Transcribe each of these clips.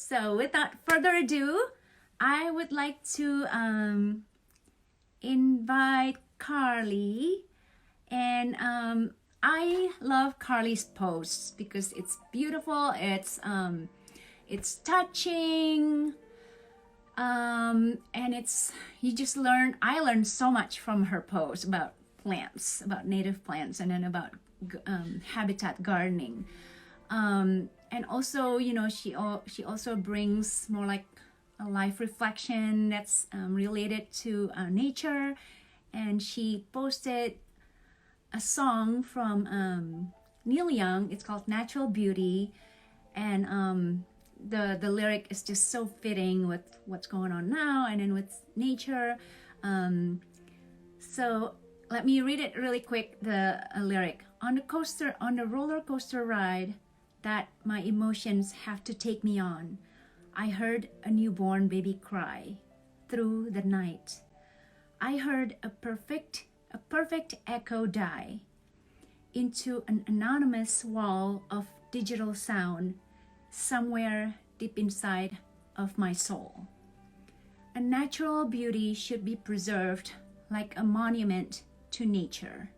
So without further ado, I would like to invite Carly. And I love Carly's posts because it's beautiful, it's touching, and it's you just learn. I learned so much from her posts about plants, about native plants, and then about habitat gardening. And also, she also brings more like a life reflection that's related to nature. And she posted a song from Neil Young. It's called Natural Beauty. And the lyric is just so fitting with what's going on now and then with nature. So let me read it really quick, the lyric. On the roller coaster ride that my emotions have to take me on, I heard a newborn baby cry through the night. I heard a perfect echo die into an anonymous wall of digital sound somewhere deep inside of my soul. A natural beauty should be preserved like a monument to nature.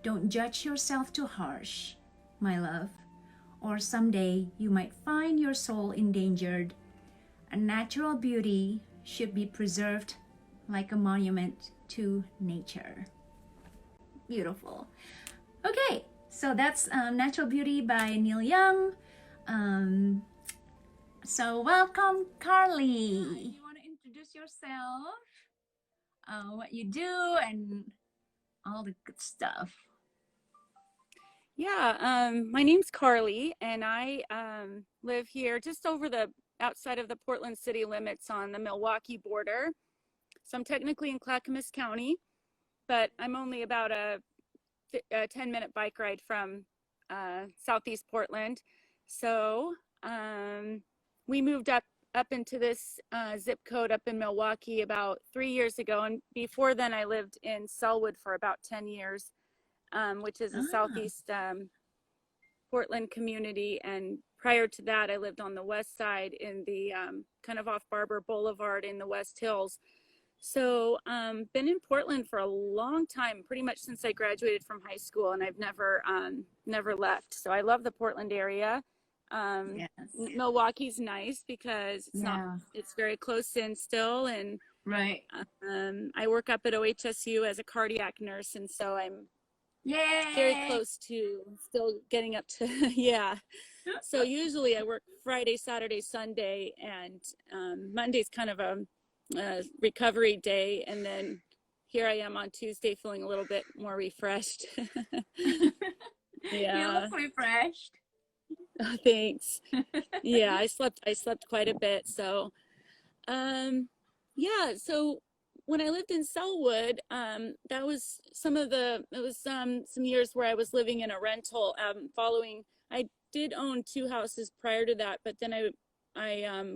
Don't judge yourself too harsh, my love, or someday you might find your soul endangered. A natural beauty should be preserved like a monument to nature. Beautiful. Okay, so that's Natural Beauty by Neil Young. So welcome, Carly. You want to introduce yourself, what you do, and all the good stuff? Yeah, my name's Carly, and I live here just outside of the Portland city limits on the Milwaukee border. So I'm technically in Clackamas County, but I'm only about a 10-minute bike ride from Southeast Portland. So we moved up into this zip code up in Milwaukee about 3 years ago. And before then, I lived in Selwood for about 10 years, which is a Southeast Portland community. And prior to that, I lived on the west side in the kind of off Barber Boulevard in the West Hills. So been in Portland for a long time, pretty much since I graduated from high school, and I've never left. So I love the Portland area. Yes. Milwaukee's nice because it's very close in still, and right. I work up at OHSU as a cardiac nurse, and so I'm very close to still getting up to So usually I work Friday, Saturday, Sunday, and Monday's kind of a recovery day, and then here I am on Tuesday feeling a little bit more refreshed. You look refreshed. Oh, thanks. Yeah, I slept quite a bit. So so when I lived in Selwood, that was some years where I was living in a rental. I did own 2 houses prior to that, but then I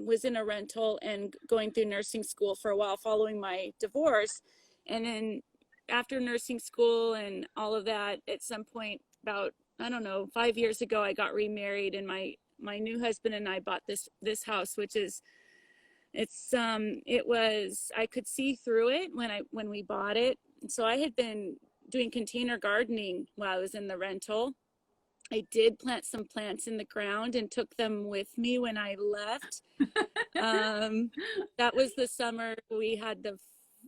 was in a rental and going through nursing school for a while following my divorce. And then after nursing school and all of that, at some point about, I don't know, 5 years ago, I got remarried, and my new husband and I bought this house, which is, I could see through it when we bought it. So I had been doing container gardening while I was in the rental. I did plant some plants in the ground and took them with me when I left. That was the summer we had the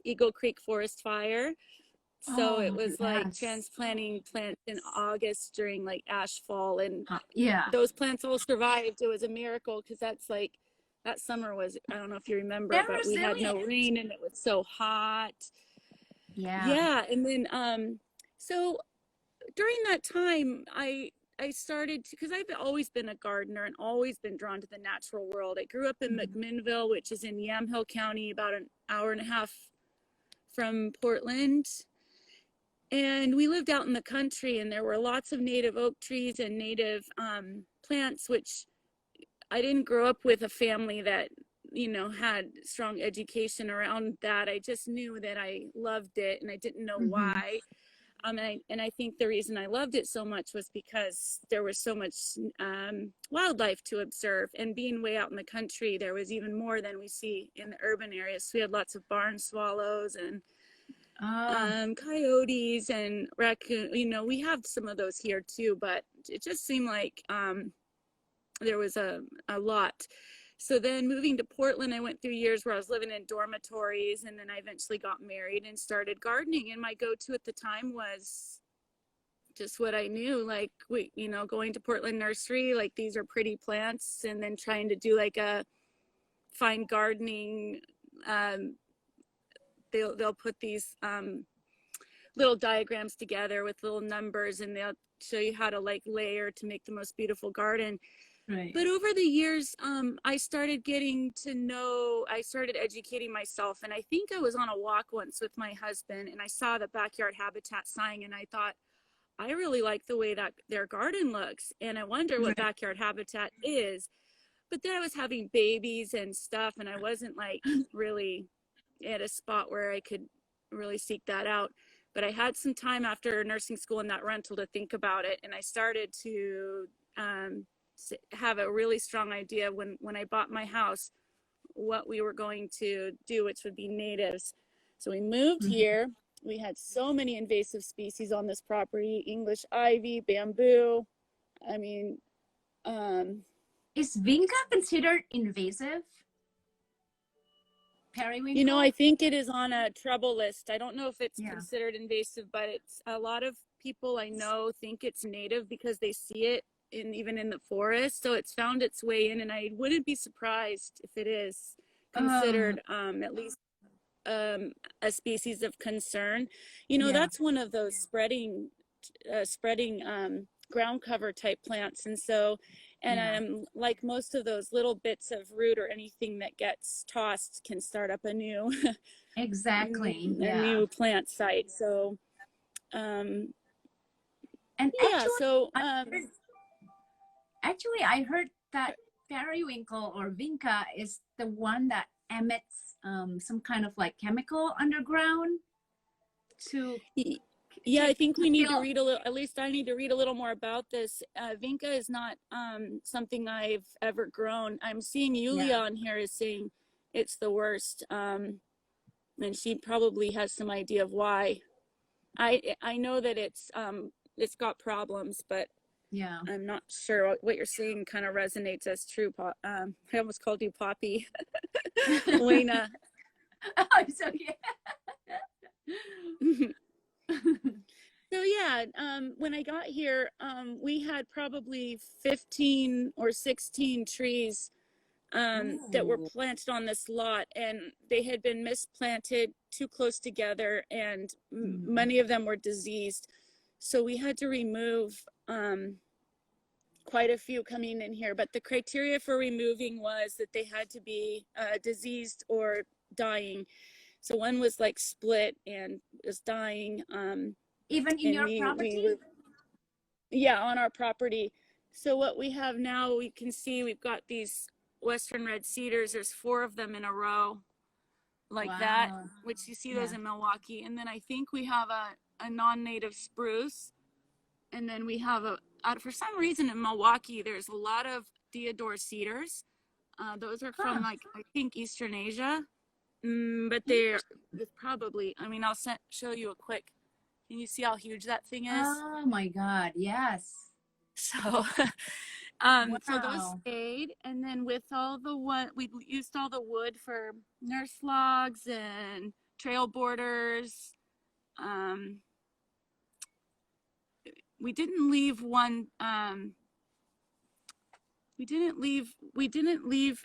Eagle Creek Forest Fire. So it was like transplanting plants in August during like ash fall, and those plants all survived. It was a miracle, because that summer was, I don't know if you remember, but we had no rain and it was so hot. Yeah. And then, so during that time, I started because I've always been a gardener and always been drawn to the natural world. I grew up in McMinnville, which is in Yamhill County, about an hour and a half from Portland. And we lived out in the country, and there were lots of native oak trees and native plants, which I didn't grow up with a family that, had strong education around that. I just knew that I loved it, and I didn't know why. And I think the reason I loved it so much was because there was so much wildlife to observe. And being way out in the country, there was even more than we see in the urban areas. So we had lots of barn swallows and coyotes and raccoon. You know, we have some of those here too, but it just seemed like there was a lot. So then moving to Portland, I went through years where I was living in dormitories, and then I eventually got married and started gardening. And my go-to at the time was just what I knew, like, you know, going to Portland Nursery, like these are pretty plants, and then trying to do like a fine gardening. They'll put these little diagrams together with little numbers, and they'll show you how to like layer to make the most beautiful garden. Right. But over the years, I started educating myself. And I think I was on a walk once with my husband, and I saw the backyard habitat sign, and I thought, I really like the way that their garden looks. And I wonder what backyard habitat is. But then I was having babies and stuff, and I wasn't like really at a spot where I could really seek that out. But I had some time after nursing school in that rental to think about it. And I started to have a really strong idea when I bought my house, what we were going to do, which would be natives. So we moved here. We had so many invasive species on this property: English ivy, bamboo. I mean, is vinca considered invasive? Periwinkle? You know, I think it is on a trouble list. I don't know if it's considered invasive, but it's a lot of people I know think it's native because they see it even in the forest. So it's found its way in, and I wouldn't be surprised if it is considered at least a species of concern. You know, that's one of those spreading ground cover type plants. And so, and like most of those, little bits of root or anything that gets tossed can start up a new exactly a new plant site. So and actually I heard that periwinkle or vinca is the one that emits some kind of like chemical underground to I think we need to read a little, at least I need to read a little more about this. Vinca is not something I've ever grown. I'm seeing Yulia on here is saying it's the worst. And she probably has some idea of why. I know that it's got problems, but I'm not sure what you're saying kind of resonates as true. I almost called you Poppy. Weina. Oh, so So when I got here, we had probably 15 or 16 trees that were planted on this lot, and they had been misplanted too close together, and many of them were diseased. So we had to remove quite a few coming in here, but the criteria for removing was that they had to be diseased or dying. So one was like split and was dying. Even in your property? On our property. So what we have now, we can see we've got these Western red cedars. There's 4 of them in a row like that, which you see those in Milwaukee. And then I think we have a non-native spruce. And then we have for some reason in Milwaukee, there's a lot of deodar cedars. Those are from like, I think Eastern Asia. But they're probably, I mean, I'll show you a quick, can you see how huge that thing is? Oh my God, yes. So, so those stayed. And then with all the we used all the wood for nurse logs and trail borders. We didn't leave one, we didn't leave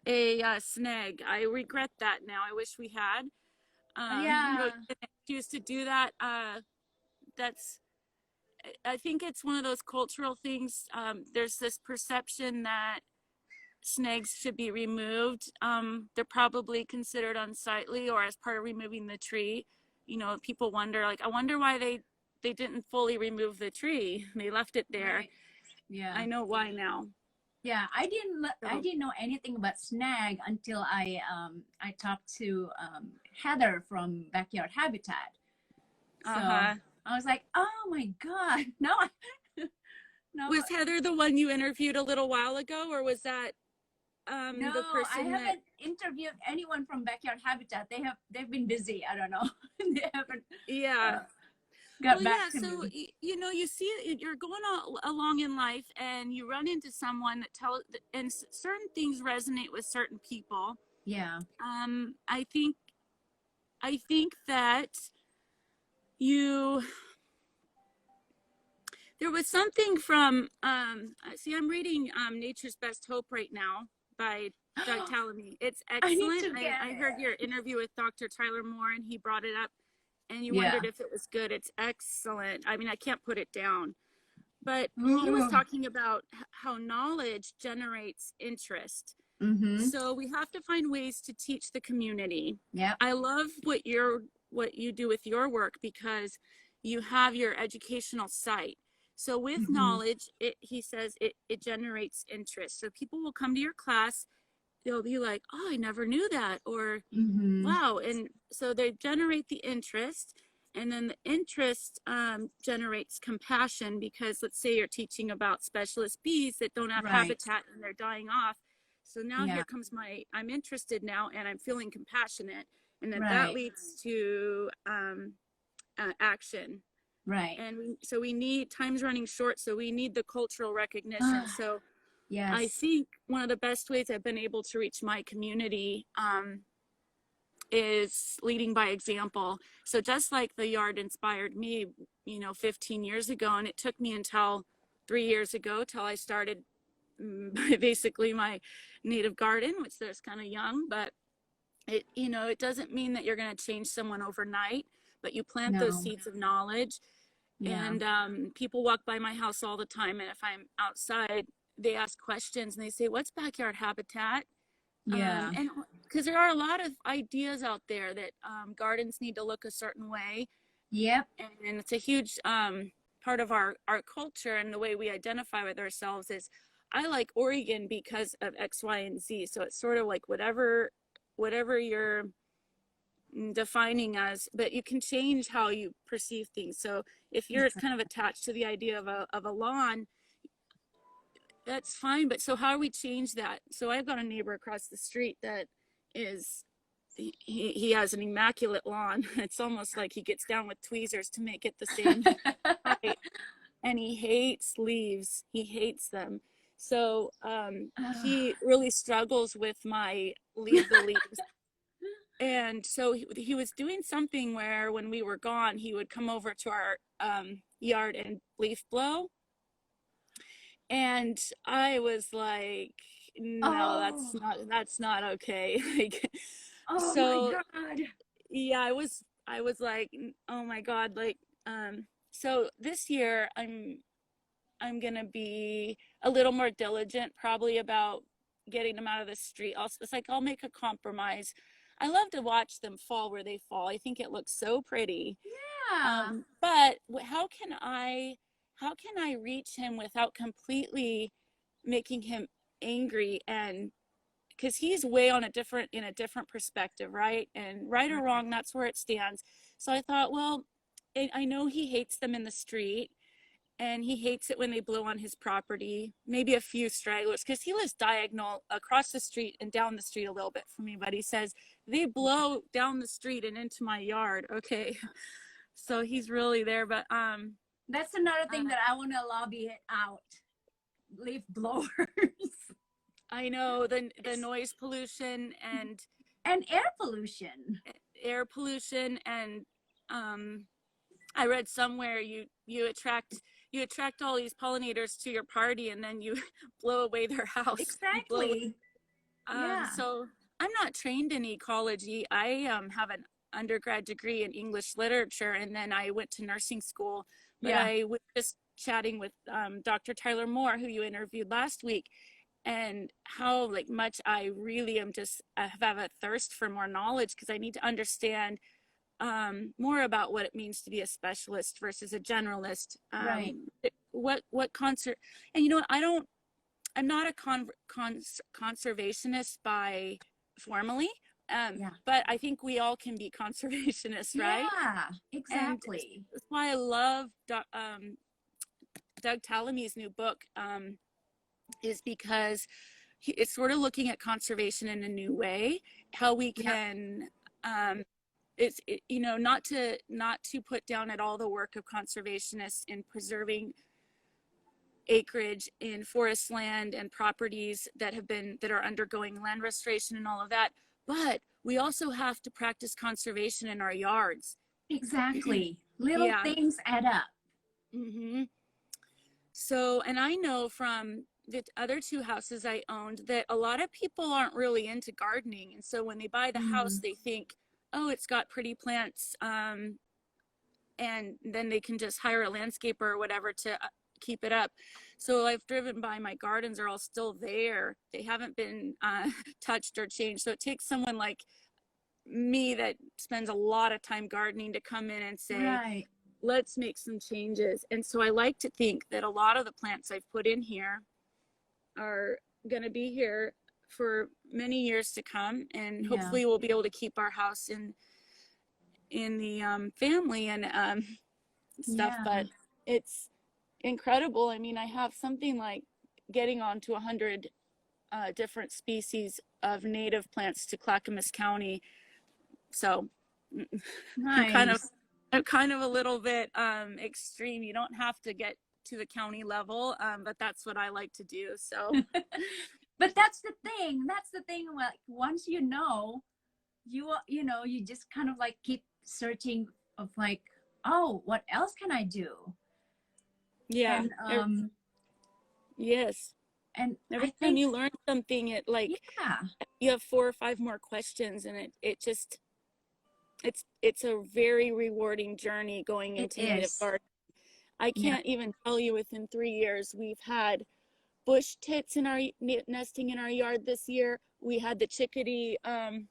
a snag. I regret that now. I wish we had. Used to do that. I think it's one of those cultural things. There's this perception that snags should be removed. They're probably considered unsightly or as part of removing the tree. You know, people wonder, like, I wonder why they didn't fully remove the tree. They left it there. Right. Yeah. I know why now. Yeah, I didn't know anything about snag until I talked to Heather from Backyard Habitat. So I was like, oh my God. No, no, Was Heather the one you interviewed a little while ago, or was that no, the I person that? haven't interviewed anyone from Backyard Habitat. They've been busy. I don't know. They haven't Yeah. uh, got Well, back yeah. to So me. you see it, you're going along in life, and you run into someone that and certain things resonate with certain people. Yeah. Um, I think I think that you there was something from see, I'm reading Nature's Best Hope right now by Doug Tallamy. It's I need excellent. to get I heard your it. interview with Dr. Tyler Moore, and he brought it up, and you Yeah. wondered if it was good. It's excellent. I mean, I can't put it down. But he was Ooh. talking about how knowledge generates interest. Mm-hmm. So we have to find ways to teach the community. Yep. I love what you do with your work, because you have your educational site. So with Mm-hmm. knowledge, he says it generates interest. So people will come to your class, they'll be like, oh, I never knew that, or Mm-hmm. wow. And so they generate the interest, and then the interest generates compassion, because let's say you're teaching about specialist bees that don't have Right. habitat and they're dying off. So now Yeah. here comes I'm interested now, and I'm feeling compassionate, and then that Right. leads to action. Right. And so we need, time's running short, so we need the cultural recognition. Ah, So I yes. think one of the best ways I've been able to reach my community is leading by example. So just like the yard inspired me, 15 years ago, and it took me until 3 years ago till I started basically my native garden, which there's kind of young, but it doesn't mean that you're going to change someone overnight, but you plant those No. seeds of knowledge. Yeah. And people walk by my house all the time, and if I'm outside, they ask questions and they say, what's backyard habitat? Yeah. And because there are a lot of ideas out there that gardens need to look a certain way, Yep. and it's a huge part of our culture, and the way we identify with ourselves is, I like Oregon because of X, Y, and Z. So it's sort of like whatever you're defining as, but you can change how you perceive things. So if you're kind of attached to the idea of a lawn, that's fine. But so how do we change that? So I've got a neighbor across the street that is, he has an immaculate lawn. It's almost like he gets down with tweezers to make it the same height. And he hates leaves. He hates them. So he really struggles with my leave the leaves. And so he was doing something where when we were gone, he would come over to our yard and leaf blow. And I was like, no, Oh. that's not okay. Like, Oh my so God. yeah, I was like, oh my God, like, so this year I'm gonna be a little more diligent, probably, about getting them out of the street. It's like I'll make a compromise. I love to watch them fall where they fall. I think it looks so pretty. Yeah. But how can I reach him without completely making him angry? And because he's way on in a different perspective, right? And right or Right. wrong, that's where it stands. So I thought, well, I know he hates them in the street, and he hates it when they blow on his property. Maybe a few stragglers, because he lives diagonal across the street and down the street a little bit from me. But he says they blow down the street and into my yard. Okay, so he's really there. But That's another uh, thing that I want to lobby it out. Leaf blowers. I know the noise pollution and And air pollution. air pollution, and I read somewhere you attract all these pollinators to your party, and then you blow away their house. You blow away. Exactly. Yeah. So I'm not trained in ecology. I have an undergrad degree in English literature, and then I went to nursing school. But Yeah. I was just chatting with Dr. Tyler Moore, who you interviewed last week, and how like much I really am just I have a thirst for more knowledge, because I need to understand more about what it means to be a specialist versus a generalist. Right. What concert, and I'm not a conservationist by formally. Yeah. But I think we all can be conservationists, right? Yeah, And exactly. that's why I love Doug Tallamy's new book, is because it's sort of looking at conservation in a new way, how we Yep. can, not to put down at all the work of conservationists in preserving acreage in forest land and properties that are undergoing land restoration and all of that, but we also have to practice conservation in our yards. Exactly. Little Yeah. things add up. Mm-hmm. So, and I know from the other two houses I owned that a lot of people aren't really into gardening, and so when they buy the house, Mm, they think, oh, it's got pretty plants, and then they can just hire a landscaper or whatever to keep it up. So I've driven by, my gardens are all still there. They haven't been touched or changed. So it takes someone like me that spends a lot of time gardening to come in and say, right. let's make some changes. And so I like to think that a lot of the plants I've put in here are going to be here for many years to come, and Yeah. hopefully we'll be able to keep our house in the family and stuff. Yeah. But it's incredible. I mean, I have something like getting on to 100 different species of native plants to Clackamas County. So I'm kind of Nice. I'm kind of a little bit extreme. You don't have to get to the county level, but that's what I like to do. So But that's the thing. That's the thing. Well, once you just kind of like keep searching of like, oh, what else can I do? yeah, And yes. and Every I time think, you learn something, it like yeah, you have 4 or 5 more questions, and it just it's a very rewarding journey going it into native is. gardening. I Yeah. can't even tell you, within 3 years we've had bush tits in our nesting in our yard this year. We had the chickadee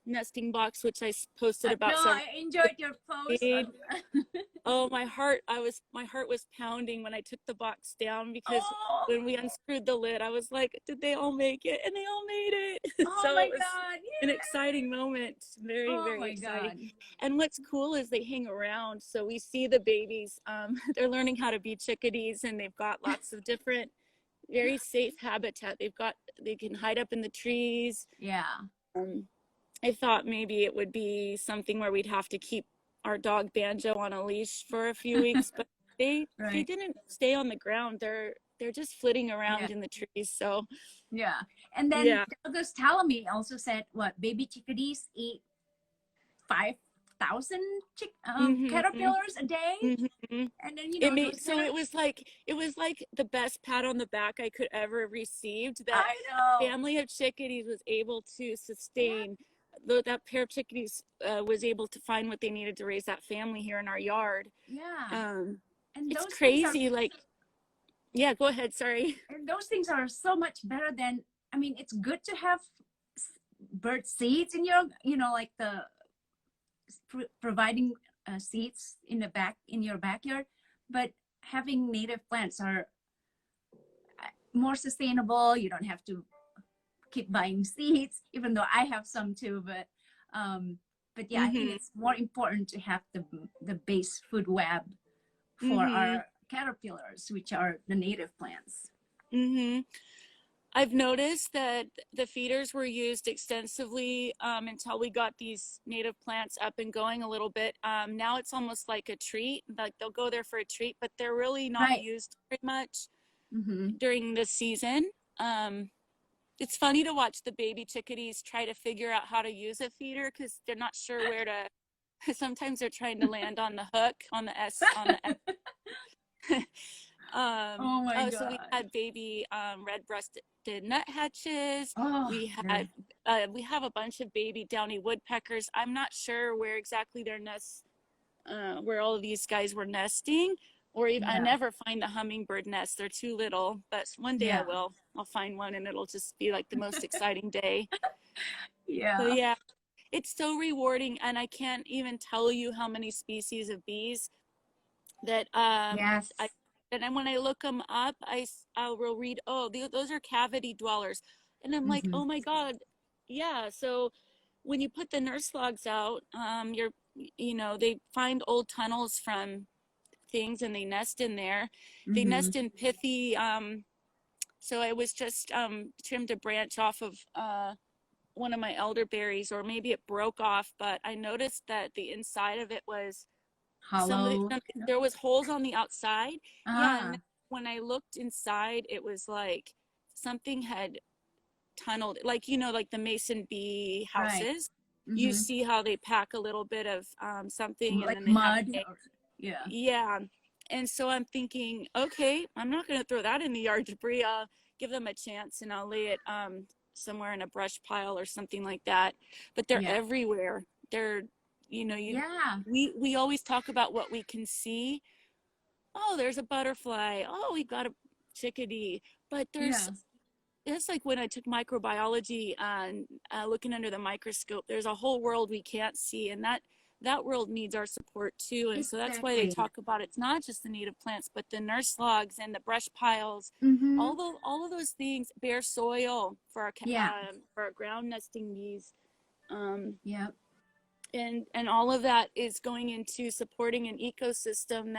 nesting box, which I posted No, about several. I enjoyed your post. Oh, my heart was pounding when I took the box down, because Oh, when we unscrewed the lid, I was like, did they all make it? And they all made it. oh So my it was God. an Yeah. exciting moment. Very, Oh very my exciting. God. And what's cool is they hang around. So we see the babies. They're learning how to be chickadees, and they've got lots of different, very safe habitat. They can hide up in the trees. Yeah. Um, I thought maybe it would be something where we'd have to keep our dog Banjo on a leash for a few weeks, but they Right. didn't stay on the ground. They're just flitting Yeah. around in the trees. So Yeah. And then yeah. Douglas Talamy also said, what, baby chickadees eat 5,000 Mm-hmm. caterpillars a day? Mm-hmm. And then, those So critters. it was like the best pat on the back I could ever have received, that I a know. family of chickadees was able to Yeah. sustain, that pair of chickadees was able to find what they needed to raise that family here in our yard. Yeah. Um, And it's those things are, crazy. Like, yeah, go ahead. Sorry. and those things are so much better than, I mean, it's good to have bird seeds in your, like the providing seeds in your backyard, but having native plants are more sustainable. You don't have to keep buying seeds, even though I have some too. But yeah, I think Mm-hmm. it's more important to have the base food web for Mm-hmm. our caterpillars, which are the native plants. Mm-hmm. I've noticed that the feeders were used extensively until we got these native plants up and going a little bit. Now it's almost like a treat. Like, they'll go there for a treat, but they're really not Right. used very much Mm-hmm. during the season. It's funny to watch the baby chickadees try to figure out how to use a feeder, because they're not sure where to. Sometimes they're trying to land on the hook, on the S, on the S. Oh my So we God. had baby red-breasted nuthatches. Oh, We had we have a bunch of baby downy woodpeckers. I'm not sure where exactly their nests, where all of these guys were nesting, or even, I yeah. never find the hummingbird nests. They're too little, but one day I Yeah. will. I'll find one, and it'll just be like the most exciting day. So Yeah. yeah, it's so rewarding, and I can't even tell you how many species of bees that Yes. and then when I look them up, I will read, oh, those are cavity dwellers, and I'm like, Mm-hmm. oh my God, yeah. So when you put the nurse logs out, they find old tunnels from things and they nest in there. They Mm-hmm. nest in pithy. So I was just trimmed a branch off of one of my elderberries, or maybe it broke off, but I noticed that the inside of it was Hollow. there was holes on the outside. Yeah, and Ah, when I looked inside, it was like something had tunneled, like like the mason bee right. houses. You Mm-hmm. see how they pack a little bit of something, and Like then they have mud. eggs. Or, yeah. Yeah. And so I'm thinking, okay, I'm not going to throw that in the yard debris. I'll give them a chance and I'll lay it somewhere in a brush pile or something like that. But they're Yeah. everywhere. They're, Yeah. we always talk about what we can see. Oh, there's a butterfly. Oh, we got a chickadee. But Yeah. it's like when I took microbiology and looking under the microscope, there's a whole world we can't see, and that world needs our support too. And so that's why they Exactly. talk about it's not just the native plants, but the nurse logs and the brush piles, Mm-hmm. all of those things, bare soil Yeah. for our ground nesting bees, um, Yeah. and all of that is going into supporting an ecosystem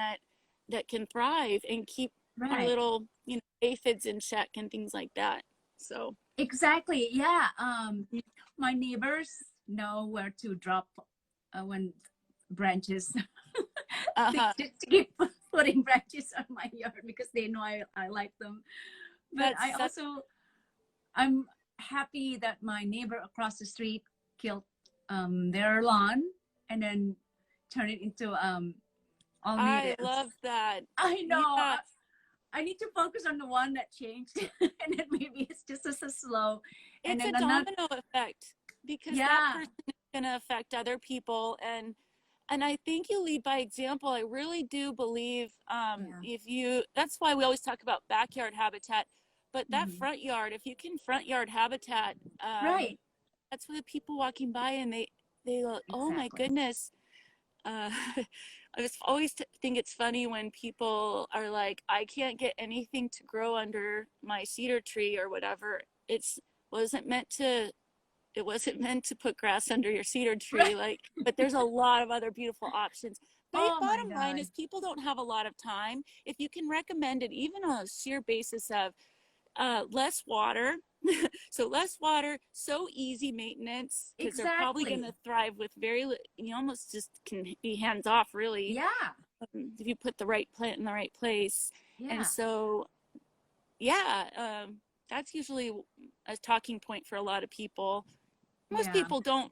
that can thrive and keep our Right. little aphids in check and things like that. So Exactly. Yeah. My neighbors know where to drop when branches uh-huh. to keep putting branches on my yard because they know I like them. But I That's also I'm happy that my neighbor across the street killed their lawn and then turn it into all I natives. love that. I know. Yeah, I need to focus on the one that changed, and then maybe it's just as slow. And it's a then another, domino effect because that yeah, person is going to affect other people, and I think you lead by example. I really do believe yeah, if you that's why we always talk about backyard habitat, but that hmm, front yard, if you can front yard habitat, right, that's for the people walking by and they go, oh my exactly. goodness. I just always think it's funny when people are like, I can't get anything to grow under my cedar tree or whatever. It's wasn't meant to it wasn't meant to put grass under your cedar tree, Right. like, but there's a lot of other beautiful options. Oh my Bottom line God. is people don't have a lot of time. If you can recommend it even on a sheer basis of less water. So less water, so easy maintenance because they're probably going Exactly. to thrive with you almost just can be hands off really, Yeah. if you put the right plant in the right place. And Yeah. so, yeah, that's usually a talking point for a lot of people. Most Yeah. people don't,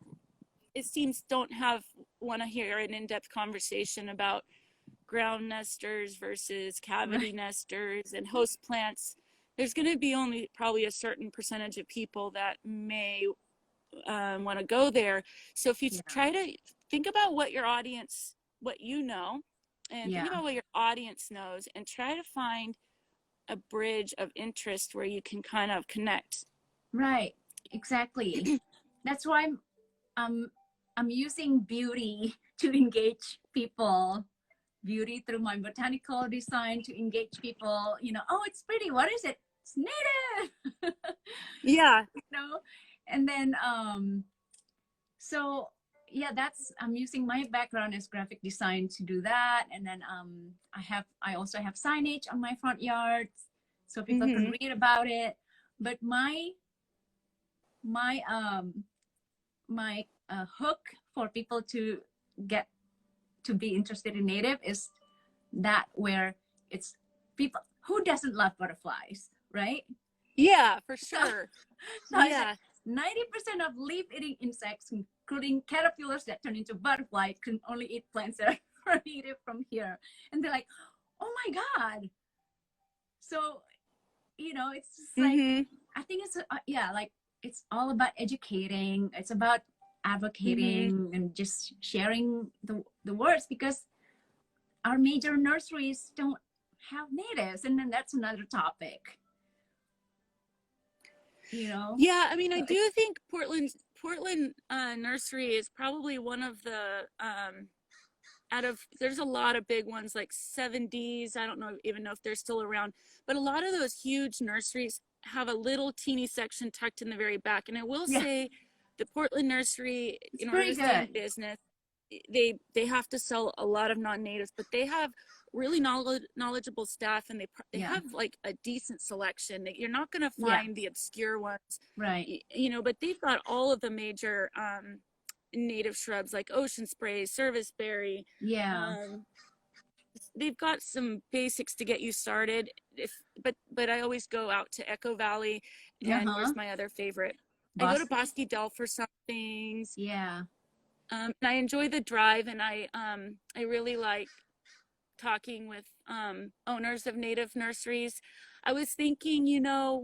it seems, don't have want to hear an in-depth conversation about ground nesters versus cavity Right. nesters and host plants. There's going to be only probably a certain percentage of people that may want to go there. So if you Yeah. try to think about what your audience, what you know, and think Yeah. about what your audience knows, and try to find a bridge of interest where you can kind of connect. Right. Exactly. That's why um I'm using beauty to engage people. Beauty through my botanical design to engage people. Oh, it's pretty. What is it? It's native. Yeah. you know, and then so yeah, that's I'm using my background as graphic design to do that, and then I also have signage on my front yard so people can Mm-hmm. read about it. But my my hook for people to get to be interested in native is that where it's people who doesn't love butterflies, right? Yeah, for So, sure. so I said Yeah. 90% of leaf-eating insects, including caterpillars that turn into butterfly, can only eat plants that are native from here. And they're like, oh my God. So, it's just like, Mm-hmm. I think it's, yeah, like it's all about educating. It's about Mm-hmm. advocating and just sharing the words because our major nurseries don't have natives. And then that's another topic, you know? Yeah, I mean, I So do think Portland Nursery is probably one of the out of there's a lot of big ones like 7Ds. I don't know even know if they're still around, but a lot of those huge nurseries have a little teeny section tucked in the very back. And I will yeah, say the Portland nursery, It's in order pretty to stay in good. business, they have to sell a lot of non-natives, but they have really knowledgeable staff, and they Yeah. have like a decent selection. You're not going to Yeah. find the obscure ones, Right. you know, but they've got all of the major native shrubs like ocean spray, serviceberry. Yeah. Um, they've got some basics to get you started. But I always go out to Echo Valley, and Uh-huh. where's my other favorite? I go to Boston. Bosque Dell for some things. Yeah. And I enjoy the drive, and I really like talking with owners of native nurseries. I was thinking, you know,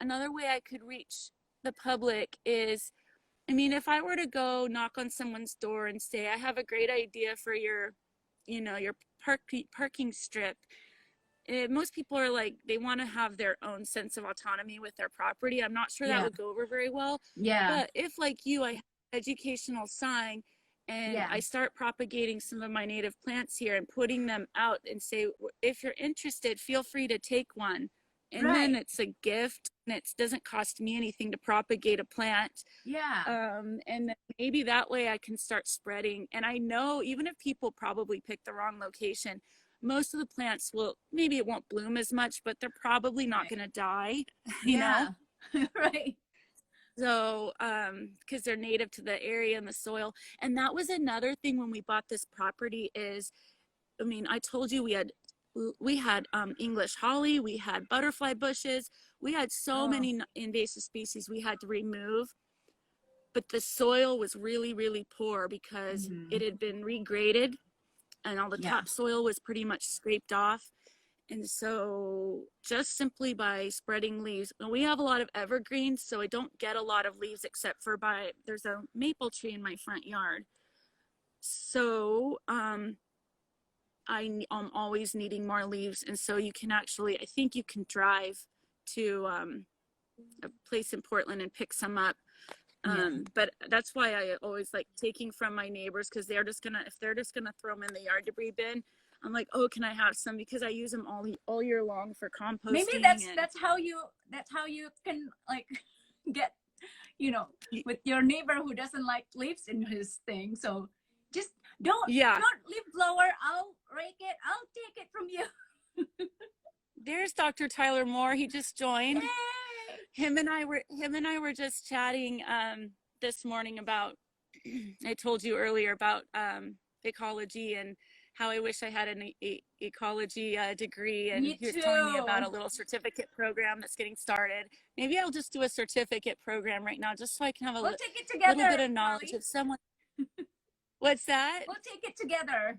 another way I could reach the public is, I mean, if I were to go knock on someone's door and say, I have a great idea for your, you know, your parking strip. Most people are like, they want to have their own sense of autonomy with their property. I'm not sure that Yeah. would go over very well. Yeah. But if, like you, I have an educational sign, and Yeah. I start propagating some of my native plants here and putting them out and say, if you're interested, feel free to take one. And then Right. it's a gift, and it doesn't cost me anything to propagate a plant. Yeah. And then maybe that way I can start spreading. And I know even if people probably pick the wrong location, most of the plants will, maybe it won't bloom as much, but they're probably not going to die, you know? Yeah. Right. So, because they're native to the area and the soil. And that was another thing when we bought this property is, I mean, I told you we had English holly, we had butterfly bushes, we had so Oh. many invasive species we had to remove, but the soil was really, really poor because it had been regraded, and all the Yeah. topsoil was pretty much scraped off. And so just simply by spreading leaves, and we have a lot of evergreens, so I don't get a lot of leaves except for there's a maple tree in my front yard. So I'm always needing more leaves. And so you can actually, I think you can drive to a place in Portland and pick some up. But that's why I always like taking from my neighbors, because if they're just gonna throw them in the yard debris bin, I'm like, oh, can I have some? Because I use them all year long for composting. Maybe that's how you can like get, you know, with your neighbor who doesn't like leaves in his thing. So just don't leaf blower. I'll rake it. I'll take it from you. There's Dr. Tyler Moore. He just joined. Yay! Him and I were just chatting this morning about, I told you earlier about ecology and how I wish I had an ecology degree, and he was telling me about a little certificate program that's getting started. Maybe I'll just do a certificate program right now, just so I can have We'll take it together, little bit of knowledge of someone. What's that? We'll take it together.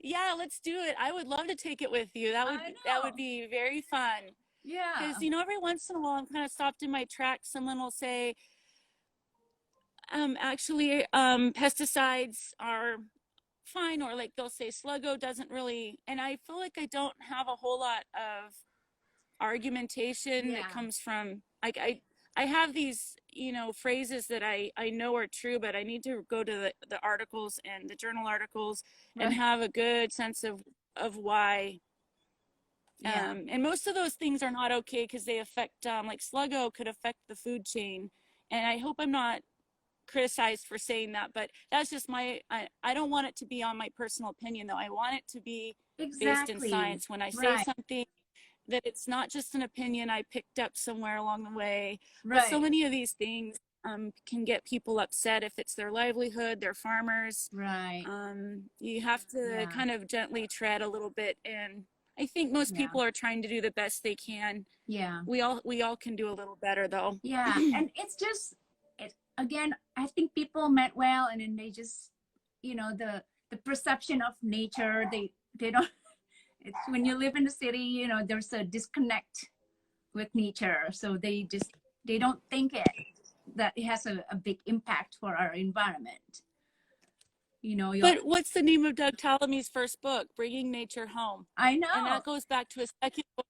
Yeah, let's do it. I would love to take it with you. That would be very fun. Yeah. Because, you know, every once in a while I'm kind of stopped in my tracks. Someone will say, actually, pesticides are fine, or like they'll say Sluggo doesn't really, and I feel like I don't have a whole lot of argumentation that comes from, like, I have these, you know, phrases that I know are true, but I need to go to the articles and the journal articles and have a good sense of why. And most of those things are not okay because they affect, like Sluggo could affect the food chain. And I hope I'm not criticized for saying that, but that's just I don't want it to be on my personal opinion, though. I want it to be based in science. When I say something, that it's not just an opinion I picked up somewhere along the way. But so many of these things can get people upset if it's their livelihood, they're farmers. You have to kind of gently tread a little bit, and I think most people are trying to do the best they can. We all can do a little better, though. And it's just, again, I think people meant well, and then they just, you know, the perception of nature, they don't, it's when you live in the city, you know, there's a disconnect with nature. So they don't think that it has a big impact for our environment. You know, but what's the name of Doug Tallamy's first book, Bringing Nature Home? I know. And that goes back to a second book,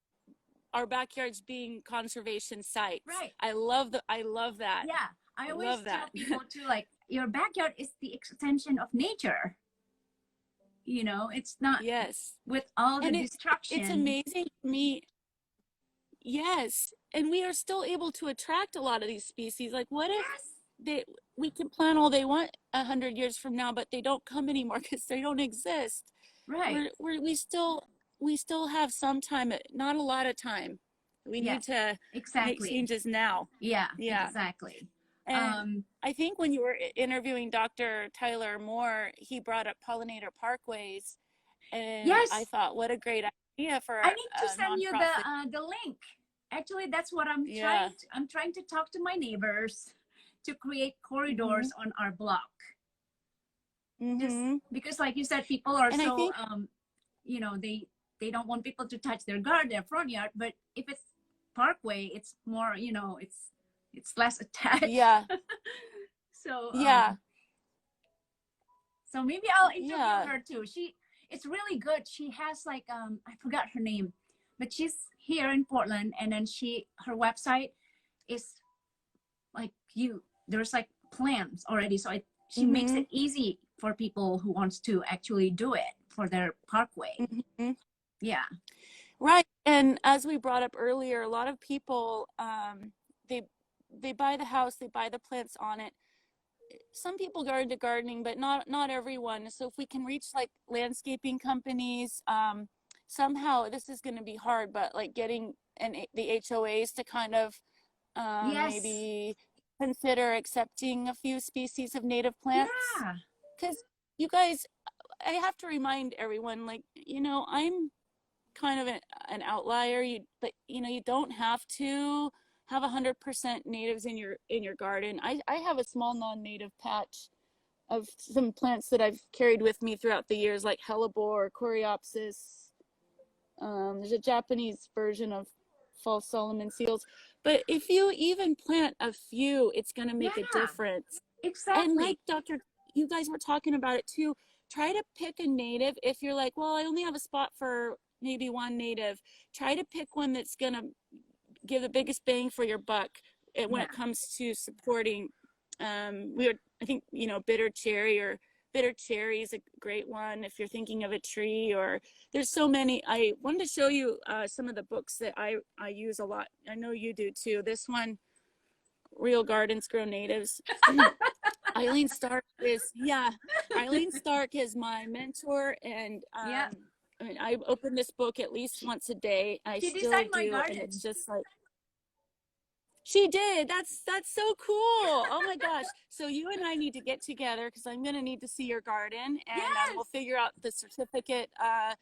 our backyards being conservation sites. I love that. Yeah, I always tell people too, like, your backyard is the extension of nature. You know, it's not with all the destruction. It's amazing to me. Yes, and we are still able to attract a lot of these species. Like, what if we can plan all they want 100 years from now, but they don't come anymore because they don't exist. Right. We still have some time, not a lot of time. We Yeah, need to make exactly. changes now. Yeah, Yeah. exactly. And I think when you were interviewing Dr. Tyler Moore, he brought up pollinator parkways, and I Yes, thought, what a great idea for I need to a send you nonprofit. the link. Actually, that's what Yeah. I'm trying to talk to my neighbors to create Mm-hmm. corridors on our block. Just Mm-hmm. because, like you said, people are And I so think, you know, they don't want people to touch their garden, their front yard. But if it's parkway, it's more, you know, it's less attached. yeah, So yeah, so maybe I'll interview yeah. her too. It's really good. She has like I forgot her name, but she's here in Portland, and then her website is like there's like plans already, so she makes Mm-hmm. it easy for people who wants to actually do it for their parkway. Mm-hmm. Yeah. Right. And as we brought up earlier, a lot of people, they they buy the house, they buy the plants on it. Some people go into gardening, but not everyone. So if we can reach like landscaping companies, somehow this is going to be hard, but like getting the HOAs to kind of Yes. maybe consider accepting a few species of native plants. Yeah. Because you guys, I have to remind everyone, like, I'm kind of an outlier. But you don't have to have 100% natives in your garden. I have a small non-native patch of some plants that I've carried with me throughout the years, like hellebore, coreopsis. There's a Japanese version of false Solomon seals. But if you even plant a few, it's going to make a Yeah, difference. And exactly. like you guys were talking about it too, try to pick a native. If you're like, well, I only have a spot for maybe one native, try to pick one that's going to give the biggest bang for your buck when Yeah. it comes to supporting. I think, bitter cherry is a great one if you're thinking of a tree. Or there's so many. I wanted to show you some of the books that I use a lot. I know you do too. This one, Real Gardens Grow Natives. Eileen Stark is my mentor, and Yeah. I mean, I open this book at least once a day. I She still designed my do, and it's garden. just like, she did. That's so cool. Oh my gosh. So you and I need to get together because I'm going to need to see your garden, and Yes. we'll figure out the certificate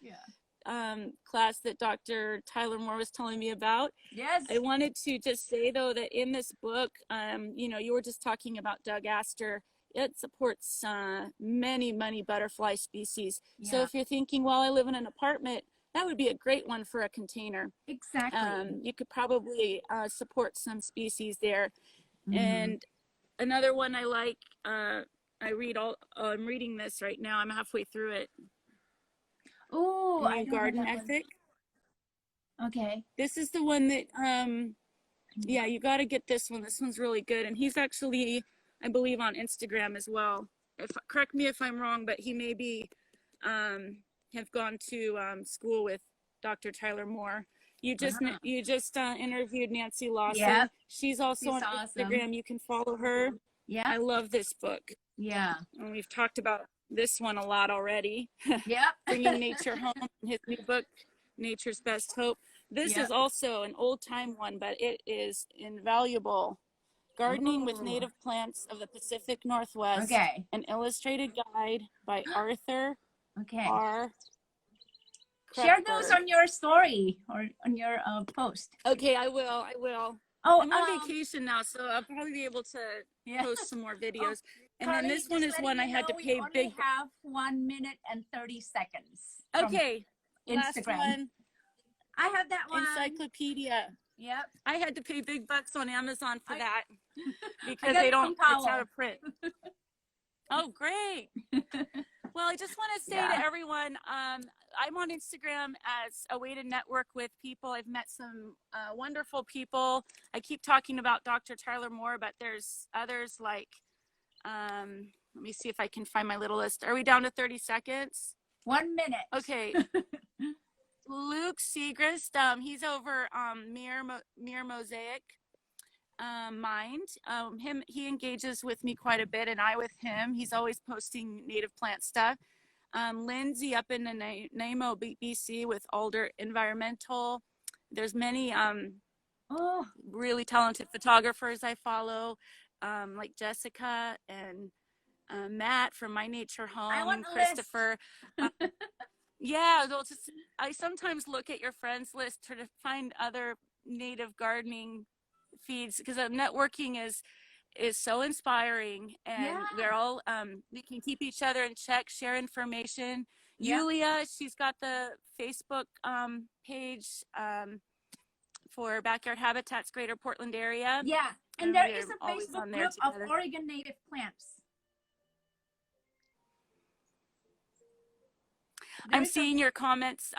Yeah. class that Dr. Tyler Moore was telling me about. Yes. I wanted to just say though that in this book, you were just talking about Doug Astor. It supports many butterfly species. So Yeah. if you're thinking, well, I live in an apartment, that would be a great one for a container. Exactly. You could probably support some species there. Mm-hmm. And another one I like, I'm reading this right now. I'm halfway through it. Oh, I New don't have Garden that one. Ethic. Okay. This is the one that, yeah, you got to get this one. This one's really good. And he's actually, I believe, on Instagram as well. Correct me if I'm wrong, but he maybe have gone to school with Dr. Tyler Moore. You just Uh-huh. interviewed Nancy Yep. Lawson. She's also She's on awesome. Instagram. You can follow her. Yep. I love this book. Yeah. And we've talked about this one a lot already. Yep. Bringing Nature Home, his new book, Nature's Best Hope. This Yep. is also an old time one, but it is invaluable. Gardening with Ooh. Native Plants of the Pacific Northwest, Okay. an illustrated guide by Arthur Okay. R. Share those Kreckberg. on your story or on your post. Okay, I will. Oh, I'm on vacation now, so I'll probably be able to yeah. post some more Oh, videos. And Carly, then this one just is letting one I you had know, to we pay only big. have 1 minute and 30 seconds. From Okay, last Instagram. one. I have that one. Encyclopedia. Yep. I had to pay big bucks on Amazon for that because I they got it don't. from It's out Powell. of print. Oh, great. Well, I just want to say Yeah. to everyone, I'm on Instagram as a way to network with people. I've met some wonderful people. I keep talking about Dr. Tyler Moore, but there's others like, let me see if I can find my little list. Are we down to 30 seconds? 1 minute. Okay. Luke Segrist, he's over Mirror Mosaic. mind. He engages with me quite a bit, and I with him. He's always posting native plant stuff. Lindsay up in the Namo, BC with Alder Environmental. There's many Oh, really talented photographers I follow, like Jessica and Matt from My Nature I want Home, a Christopher. list. Yeah, I sometimes look at your friends list to find other native gardening feeds, because networking is so inspiring, Yeah, and we're all we can keep each other in check, share information. yeah, Yulia, she's got the Facebook page for Backyard Habitats Greater Portland area, yeah. And and there we're is a always Facebook on there group of together. Oregon native plants. There I'm is a seeing your comments.